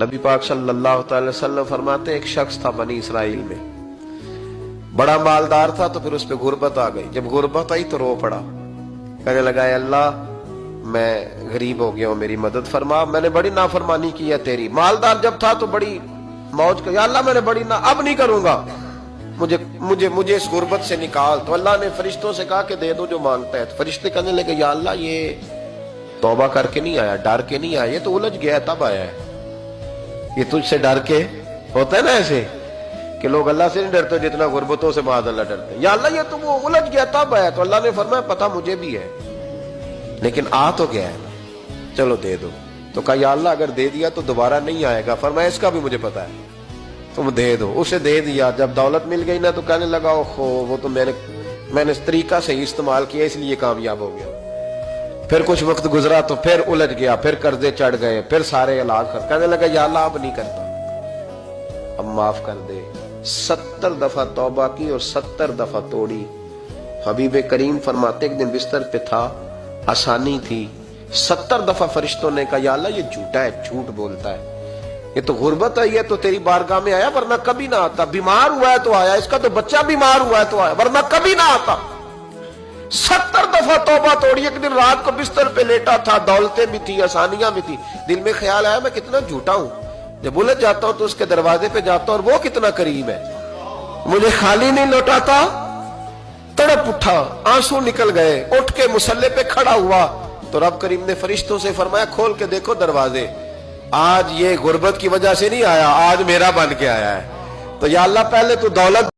نبی پاک صلی اللہ تعالی وسلم فرماتے ایک شخص تھا بنی اسرائیل میں، بڑا مالدار تھا، تو پھر اس پہ غربت آ گئی۔ جب غربت آئی تو رو پڑا، کہنے لگا اے اللہ میں غریب ہو گیا ہوں، میری مدد فرما، میں نے بڑی نافرمانی کی ہے تیری۔ مالدار جب تھا تو بڑی موج کر، یا اللہ میں نے بڑی اب نہیں کروں گا، مجھے اس غربت سے نکال۔ تو اللہ نے فرشتوں سے کہا کہ دے دو جو مانگتا ہے۔ تو فرشتے کہنے لگے یا اللہ یہ توبہ کر کے نہیں آیا، ڈر کے نہیں آیا، یہ تو الجھ گیا تب آیا ہے، یہ تجھ سے ڈر کے ہوتا ہے نا ایسے کہ لوگ اللہ سے نہیں ڈرتے جتنا غربتوں سے معاذ اللہ ڈرتے ہیں۔ یا اللہ یہ تو وہ الجھ گیا تب آیا۔ تو اللہ نے فرمایا پتہ مجھے بھی ہے، لیکن آ تو گیا ہے نا، چلو دے دو۔ تو کہا یا اللہ اگر دے دیا تو دوبارہ نہیں آئے گا۔ فرمایا اس کا بھی مجھے پتا ہے، تم دے دو۔ اسے دے دیا۔ جب دولت مل گئی نا تو کہنے لگا اوہو وہ تو میں نے اس طریقہ سے ہی استعمال کیا اس لیے کامیاب ہو گیا۔ پھر کچھ وقت گزرا تو پھر الجھ گیا، پھر قرضے چڑھ گئے، پھر سارے علاج کر، کہنے لگا یا اللہ اب نہیں کرتا، اب معاف کر دے۔ 70 دفعہ توبہ کی اور 70 دفعہ توڑی۔ حبیب کریم فرماتے ایک دن بستر پہ تھا، آسانی تھی، 70 دفعہ فرشتوں نے کہا یا اللہ یہ جھوٹا ہے، جھوٹ بولتا ہے، یہ تو غربت آئی ہے تو تیری بارگاہ میں آیا ورنہ کبھی نہ آتا، بیمار ہوا ہے تو آیا، اس کا تو بچہ بیمار ہوا ہے تو آیا ورنہ کبھی نہ آتا۔ 70 دفعہ توبہ توڑی۔ ایک دن رات کو بستر پہ لیٹا تھا، دولتیں بھی تھی، آسانیاں بھی تھی، دل میں خیال آیا میں کتنا جھوٹا ہوں، جب الجھ جاتا ہوں تو اس کے دروازے پہ جاتا ہوں اور وہ کتنا قریب ہے، مجھے خالی نہیں لوٹاتا۔ تڑپ اٹھا، آنسو نکل گئے، اٹھ کے مصلے پہ کھڑا ہوا تو رب کریم نے فرشتوں سے فرمایا کھول کے دیکھو دروازے، آج یہ غربت کی وجہ سے نہیں آیا، آج میرا بن کے آیا ہے۔ تو یا اللہ پہلے تو دولت